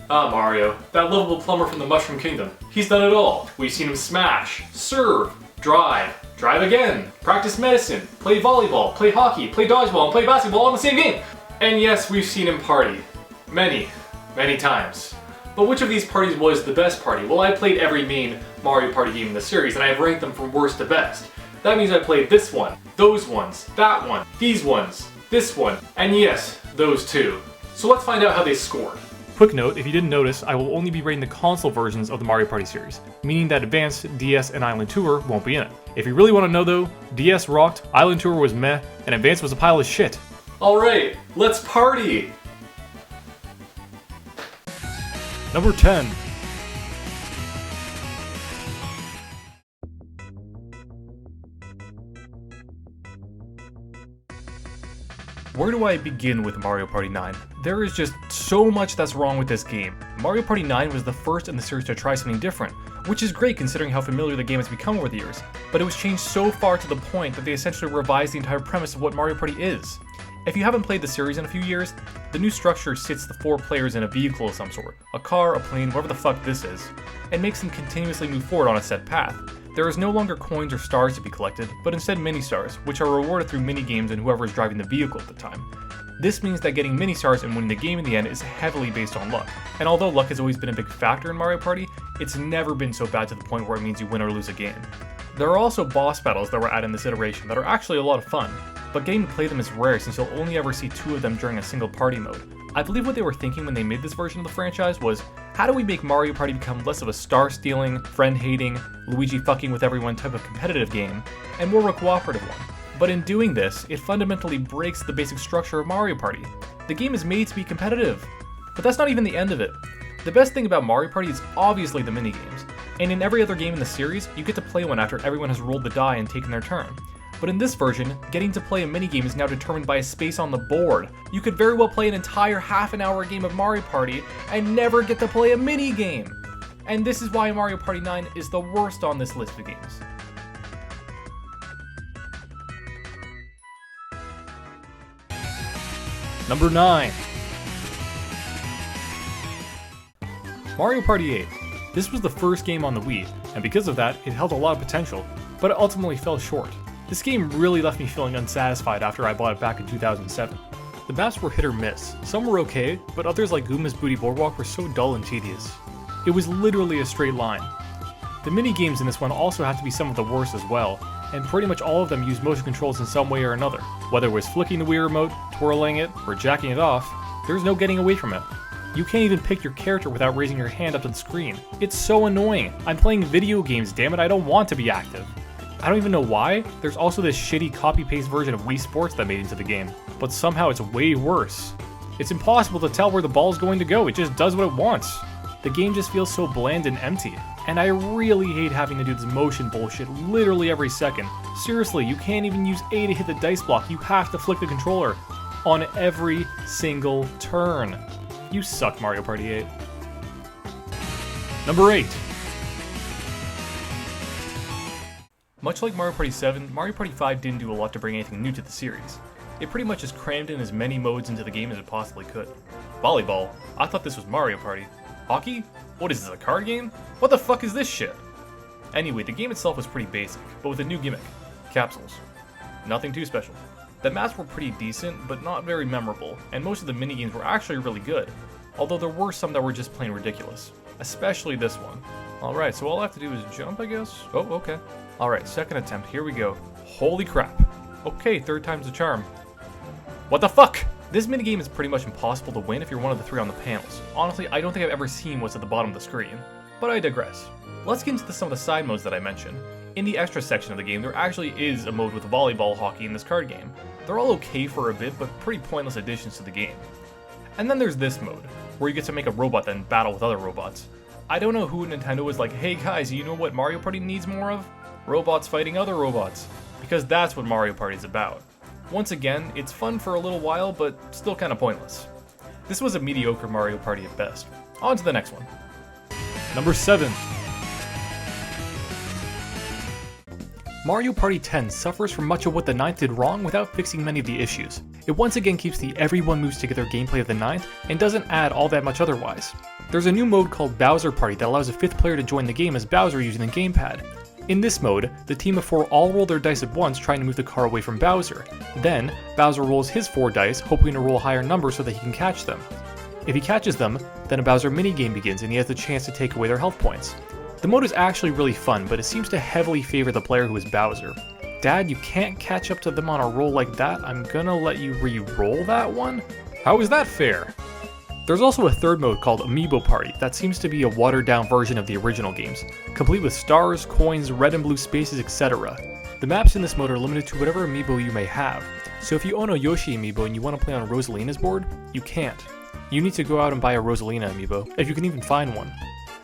Ah, Mario, that lovable plumber from the Mushroom Kingdom. He's done it all. We've seen him smash, serve, drive again, practice medicine, play volleyball, play hockey, play dodgeball, and play basketball all in the same game. And yes, we've seen him party. Many times. But which of these parties was the best party? Well, I played every main Mario Party game in the series, and I've ranked them from worst to best. That means I played this one, those ones, that one, these ones, this one, and yes, those two. So let's find out how they scored. Quick note, if you didn't notice, I will only be rating the console versions of the Mario Party series, meaning that Advance, DS, and Island Tour won't be in it. If you really want to know though, DS rocked, Island Tour was meh, and Advance was a pile of shit. Alright, let's party! Number 10. Where do I begin with Mario Party 9? There is just so much that's wrong with this game. Mario Party 9 was the first in the series to try something different, which is great considering how familiar the game has become over the years, but it was changed so far to the point that they essentially revised the entire premise of what Mario Party is. If you haven't played the series in a few years, the new structure sits the 4 players in a vehicle of some sort, a car, a plane, whatever the fuck this is, and makes them continuously move forward on a set path. There is no longer coins or stars to be collected, but instead mini-stars, which are rewarded through mini-games and whoever is driving the vehicle at the time. This means that getting mini-stars and winning the game in the end is heavily based on luck, and although luck has always been a big factor in Mario Party, it's never been so bad to the point where it means you win or lose a game. There are also boss battles that were added in this iteration that are actually a lot of fun, but getting to play them is rare since you'll only ever see 2 of them during a single party mode. I believe what they were thinking when they made this version of the franchise was, how do we make Mario Party become less of a star-stealing, friend-hating, Luigi fucking with everyone type of competitive game, and more a cooperative one. But in doing this, it fundamentally breaks the basic structure of Mario Party. The game is made to be competitive. But that's not even the end of it. The best thing about Mario Party is obviously the minigames, and in every other game in the series, you get to play one after everyone has rolled the die and taken their turn. But in this version, getting to play a minigame is now determined by a space on the board. You could very well play an entire half-an-hour game of Mario Party and never get to play a minigame. And this is why Mario Party 9 is the worst on this list of games. Number 9. Mario Party 8. This was the first game on the Wii, and because of that, it held a lot of potential, but it ultimately fell short. This game really left me feeling unsatisfied after I bought it back in 2007. The maps were hit or miss. Some were okay, but others like Goombas Booty Boardwalk were so dull and tedious. It was literally a straight line. The mini-games in this one also have to be some of the worst as well, and pretty much all of them use motion controls in some way or another. Whether it was flicking the Wii remote, twirling it, or jacking it off, there's no getting away from it. You can't even pick your character without raising your hand up to the screen. It's so annoying. I'm playing video games, damn it, I don't want to be active. I don't even know why. There's also this shitty copy-paste version of Wii Sports that made into the game, but somehow it's way worse. It's impossible to tell where the ball is going to go, it just does what it wants. The game just feels so bland and empty, and I really hate having to do this motion bullshit literally every second. Seriously, you can't even use A to hit the dice block, you have to flick the controller on every single turn. You suck, Mario Party 8. Number 8. Much like Mario Party 7, Mario Party 5 didn't do a lot to bring anything new to the series. It pretty much just crammed in as many modes into the game as it possibly could. Volleyball? I thought this was Mario Party. Hockey? What is this, a card game? What the fuck is this shit? Anyway, the game itself was pretty basic, but with a new gimmick. Capsules. Nothing too special. The maps were pretty decent, but not very memorable, and most of the minigames were actually really good, although there were some that were just plain ridiculous. Especially this one. Alright, so all I have to do is jump, I guess? Oh, okay. Alright, second attempt, here we go. Holy crap. Okay, third time's the charm. What the fuck? This minigame is pretty much impossible to win if you're one of the 3 on the panels. Honestly, I don't think I've ever seen what's at the bottom of the screen. But I digress. Let's get into some of the side modes that I mentioned. In the extra section of the game, there actually is a mode with volleyball hockey in this card game. They're all okay for a bit, but pretty pointless additions to the game. And then there's this mode, where you get to make a robot then battle with other robots. I don't know who at Nintendo was like, hey guys, you know what Mario Party needs more of? Robots fighting other robots. Because that's what Mario Party is about. Once again, it's fun for a little while, but still kinda pointless. This was a mediocre Mario Party at best. On to the next one. Number 7. Mario Party 10 suffers from much of what the 9th did wrong without fixing many of the issues. It once again keeps the everyone moves together gameplay of the 9th and doesn't add all that much otherwise. There's a new mode called Bowser Party that allows a 5th player to join the game as Bowser using the gamepad. In this mode, the team of 4 all roll their dice at once trying to move the car away from Bowser. Then, Bowser rolls his 4 dice, hoping to roll a higher number so that he can catch them. If he catches them, then a Bowser minigame begins and he has the chance to take away their health points. The mode is actually really fun, but it seems to heavily favor the player who is Bowser. Dad, you can't catch up to them on a roll like that. I'm gonna let you re-roll that one? How is that fair? There's also a 3rd mode called Amiibo Party that seems to be a watered down version of the original games, complete with stars, coins, red and blue spaces, etc. The maps in this mode are limited to whatever amiibo you may have, so if you own a Yoshi amiibo and you want to play on Rosalina's board, you can't. You need to go out and buy a Rosalina amiibo, if you can even find one.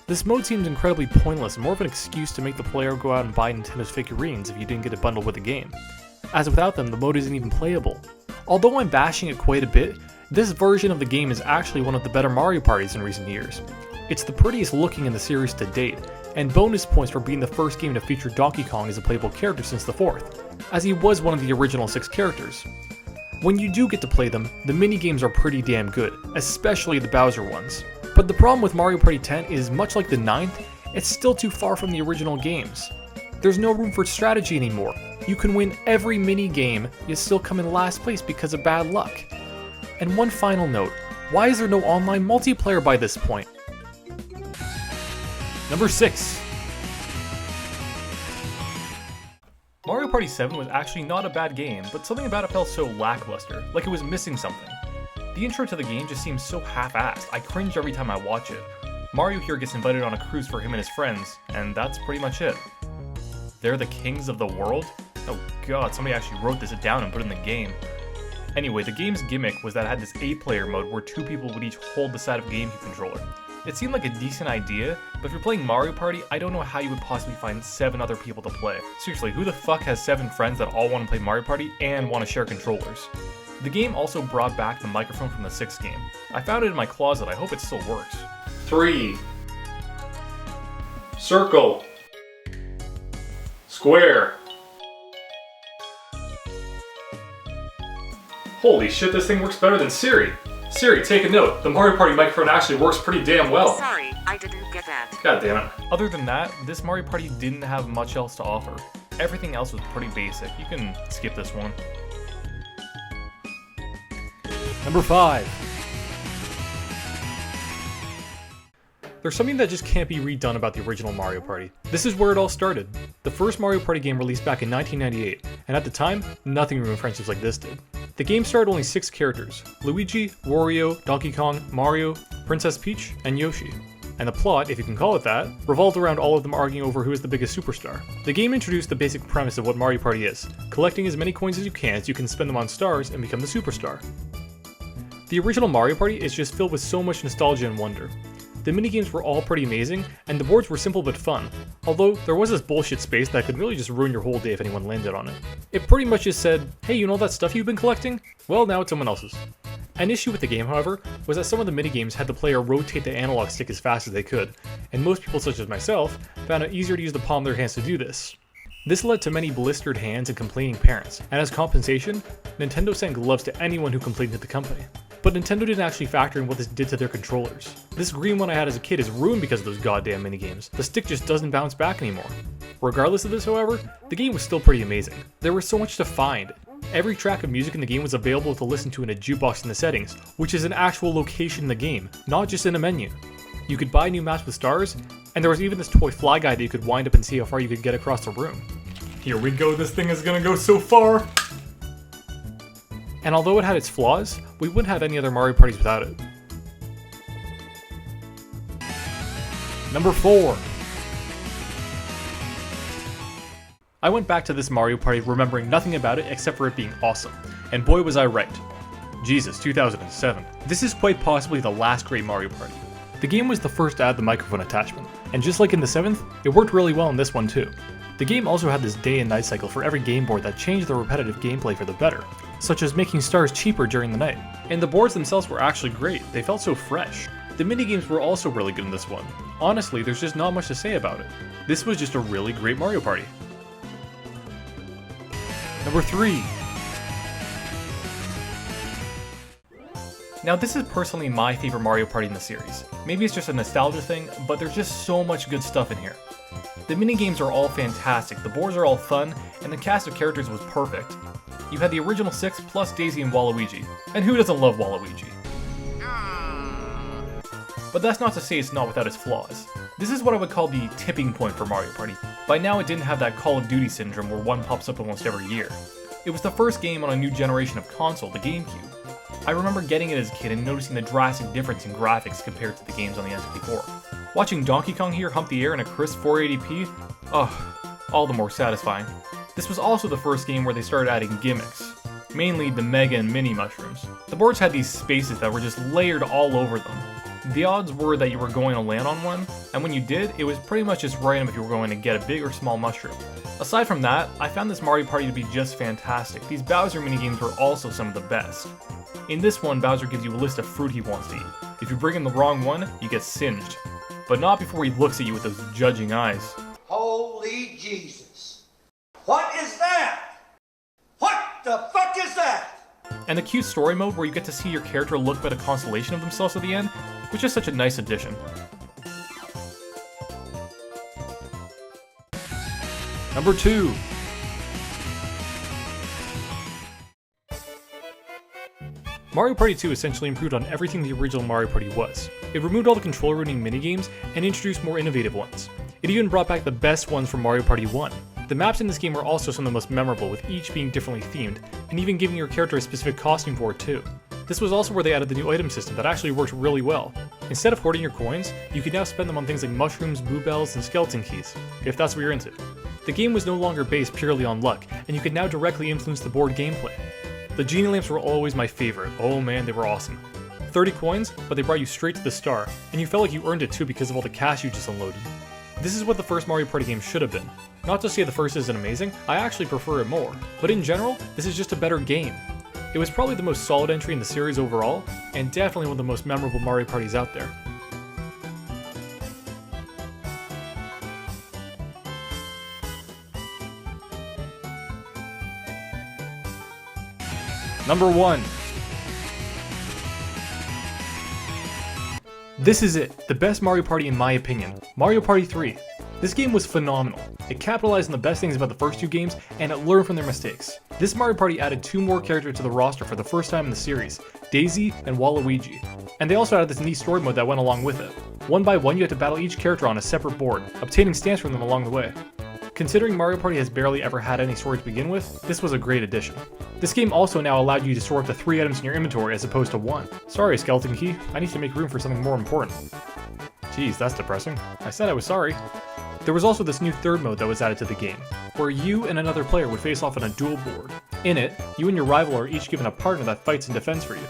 This mode seems incredibly pointless and more of an excuse to make the player go out and buy Nintendo's figurines if you didn't get it bundled with the game, as without them the mode isn't even playable. Although I'm bashing it quite a bit, this version of the game is actually one of the better Mario Parties in recent years. It's the prettiest looking in the series to date, and bonus points for being the first game to feature Donkey Kong as a playable character since the 4th, as he was one of the original 6 characters. When you do get to play them, the minigames are pretty damn good, especially the Bowser ones. But the problem with Mario Party 10 is, much like the 9th, it's still too far from the original games. There's no room for strategy anymore. You can win every minigame, yet still come in last place because of bad luck. And one final note, why is there no online multiplayer by this point? Number 6. Mario Party 7 was actually not a bad game, but something about it felt so lackluster, like it was missing something. The intro to the game just seems so half-assed, I cringe every time I watch it. Mario here gets invited on a cruise for him and his friends, and that's pretty much it. They're the kings of the world? Oh god, somebody actually wrote this down and put it in the game. Anyway, the game's gimmick was that it had this 8-player mode where 2 people would each hold the side of a GameCube controller. It seemed like a decent idea, but if you're playing Mario Party, I don't know how you would possibly find 7 other people to play. Seriously, who the fuck has 7 friends that all want to play Mario Party and want to share controllers? The game also brought back the microphone from the 6th game. I found it in my closet, I hope it still works. 3. Circle. Square. Holy shit, this thing works better than Siri. Siri, take a note. The Mario Party microphone actually works pretty damn well. Sorry, I didn't get that. God damn it. Other than that, this Mario Party didn't have much else to offer. Everything else was pretty basic. You can skip this one. Number 5. There's something that just can't be redone about the original Mario Party. This is where it all started. The first Mario Party game released back in 1998, and at the time, nothing ruined friendships like this did. The game started only 6 characters: Luigi, Wario, Donkey Kong, Mario, Princess Peach, and Yoshi. And the plot, if you can call it that, revolved around all of them arguing over who is the biggest superstar. The game introduced the basic premise of what Mario Party is, collecting as many coins as you can so you can spend them on stars and become the superstar. The original Mario Party is just filled with so much nostalgia and wonder. The minigames were all pretty amazing, and the boards were simple but fun, although there was this bullshit space that could really just ruin your whole day if anyone landed on it. It pretty much just said, hey, you know that stuff you've been collecting? Well, now it's someone else's. An issue with the game, however, was that some of the minigames had the player rotate the analog stick as fast as they could, and most people such as myself found it easier to use the palm of their hands to do this. This led to many blistered hands and complaining parents, and as compensation, Nintendo sent gloves to anyone who complained to the company. But Nintendo didn't actually factor in what this did to their controllers. This green one I had as a kid is ruined because of those goddamn minigames. The stick just doesn't bounce back anymore. Regardless of this, however, the game was still pretty amazing. There was so much to find. Every track of music in the game was available to listen to in a jukebox in the settings, which is an actual location in the game, not just in a menu. You could buy new maps with stars, and there was even this toy fly guy that you could wind up and see how far you could get across the room. Here we go, this thing is gonna go so far! And although it had its flaws, we wouldn't have any other Mario parties without it. Number 4. I went back to this Mario Party remembering nothing about it except for it being awesome, and boy was I right. Jesus, 2007. This is quite possibly the last great Mario Party. The game was the first to add the microphone attachment, and just like in the 7th, it worked really well in this one too. The game also had this day and night cycle for every game board that changed the repetitive gameplay for the better, such as making stars cheaper during the night. And the boards themselves were actually great, they felt so fresh. The minigames were also really good in this one. Honestly, there's just not much to say about it. This was just a really great Mario Party. Number 3. Now this is personally my favorite Mario Party in the series. Maybe it's just a nostalgia thing, but there's just so much good stuff in here. The minigames are all fantastic, the boards are all fun, and the cast of characters was perfect. You had the original 6 plus Daisy and Waluigi. And who doesn't love Waluigi? But that's not to say it's not without its flaws. This is what I would call the tipping point for Mario Party. By now it didn't have that Call of Duty syndrome where one pops up almost every year. It was the first game on a new generation of console, the GameCube. I remember getting it as a kid and noticing the drastic difference in graphics compared to the games on the N64. Watching Donkey Kong here hump the air in a crisp 480p, all the more satisfying. This was also the first game where they started adding gimmicks, mainly the Mega and Mini mushrooms. The boards had these spaces that were just layered all over them. The odds were that you were going to land on one, and when you did, it was pretty much just random if you were going to get a big or small mushroom. Aside from that, I found this Mario Party to be just fantastic. These Bowser minigames were also some of the best. In this one, Bowser gives you a list of fruit he wants to eat. If you bring in the wrong one, you get singed. But not before he looks at you with those judging eyes. Holy Jesus. What is that? What the fuck is that? And the cute story mode where you get to see your character look at a constellation of themselves at the end, which is such a nice addition. Number 2. Mario Party 2 essentially improved on everything the original Mario Party was. It removed all the controller ruining minigames and introduced more innovative ones. It even brought back the best ones from Mario Party 1. The maps in this game were also some of the most memorable, with each being differently themed, and even giving your character a specific costume for it too. This was also where they added the new item system that actually worked really well. Instead of hoarding your coins, you could now spend them on things like mushrooms, boo bells, and skeleton keys, if that's what you're into. The game was no longer based purely on luck, and you could now directly influence the board gameplay. The genie lamps were always my favorite. Oh man, they were awesome. 30 coins, but they brought you straight to the star, and you felt like you earned it too because of all the cash you just unloaded. This is what the first Mario Party game should have been. Not to say the first isn't amazing, I actually prefer it more, but in general, this is just a better game. It was probably the most solid entry in the series overall, and definitely one of the most memorable Mario Parties out there. Number 1. This is it, the best Mario Party in my opinion, Mario Party 3. This game was phenomenal. It capitalized on the best things about the first two games, and it learned from their mistakes. This Mario Party added 2 more characters to the roster for the first time in the series, Daisy and Waluigi. And they also added this neat story mode that went along with it. One by one you had to battle each character on a separate board, obtaining stamps from them along the way. Considering Mario Party has barely ever had any story to begin with, this was a great addition. This game also now allowed you to store up to 3 items in your inventory as opposed to 1. Sorry, Skeleton Key, I need to make room for something more important. Jeez, that's depressing. I said I was sorry. There was also this new third mode that was added to the game, where you and another player would face off on a duel board. In it, you and your rival are each given a partner that fights and defends for you.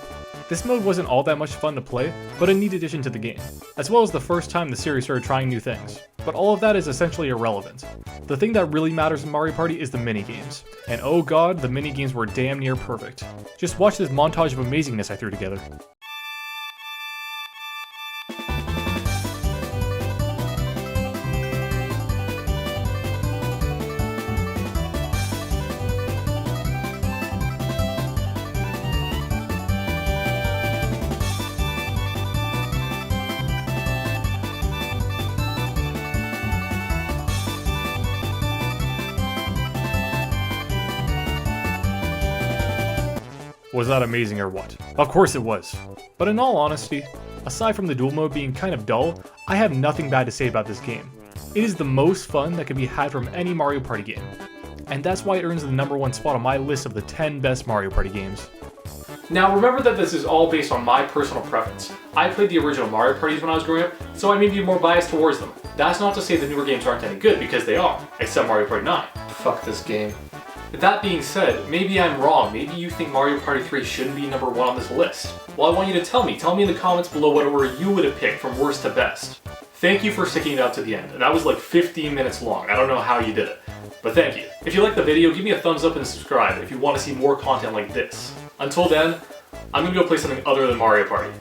This mode wasn't all that much fun to play, but a neat addition to the game, as well as the first time the series started trying new things. But all of that is essentially irrelevant. The thing that really matters in Mario Party is the minigames. And oh god, the minigames were damn near perfect. Just watch this montage of amazingness I threw together. Was that amazing or what? Of course it was. But in all honesty, aside from the duel mode being kind of dull, I have nothing bad to say about this game. It is the most fun that can be had from any Mario Party game. And that's why it earns the number 1 spot on my list of the 10 best Mario Party games. Now remember that this is all based on my personal preference. I played the original Mario Parties when I was growing up, so I may be more biased towards them. That's not to say the newer games aren't any good, because they are, except Mario Party 9. Fuck this game. That being said, maybe I'm wrong. Maybe you think Mario Party 3 shouldn't be number 1 on this list. Well, I want you to tell me. Tell me in the comments below what order you would have picked from worst to best. Thank you for sticking it out to the end. That was like 15 minutes long. I don't know how you did it, but thank you. If you liked the video, give me a thumbs up and subscribe if you want to see more content like this. Until then, I'm gonna go play something other than Mario Party.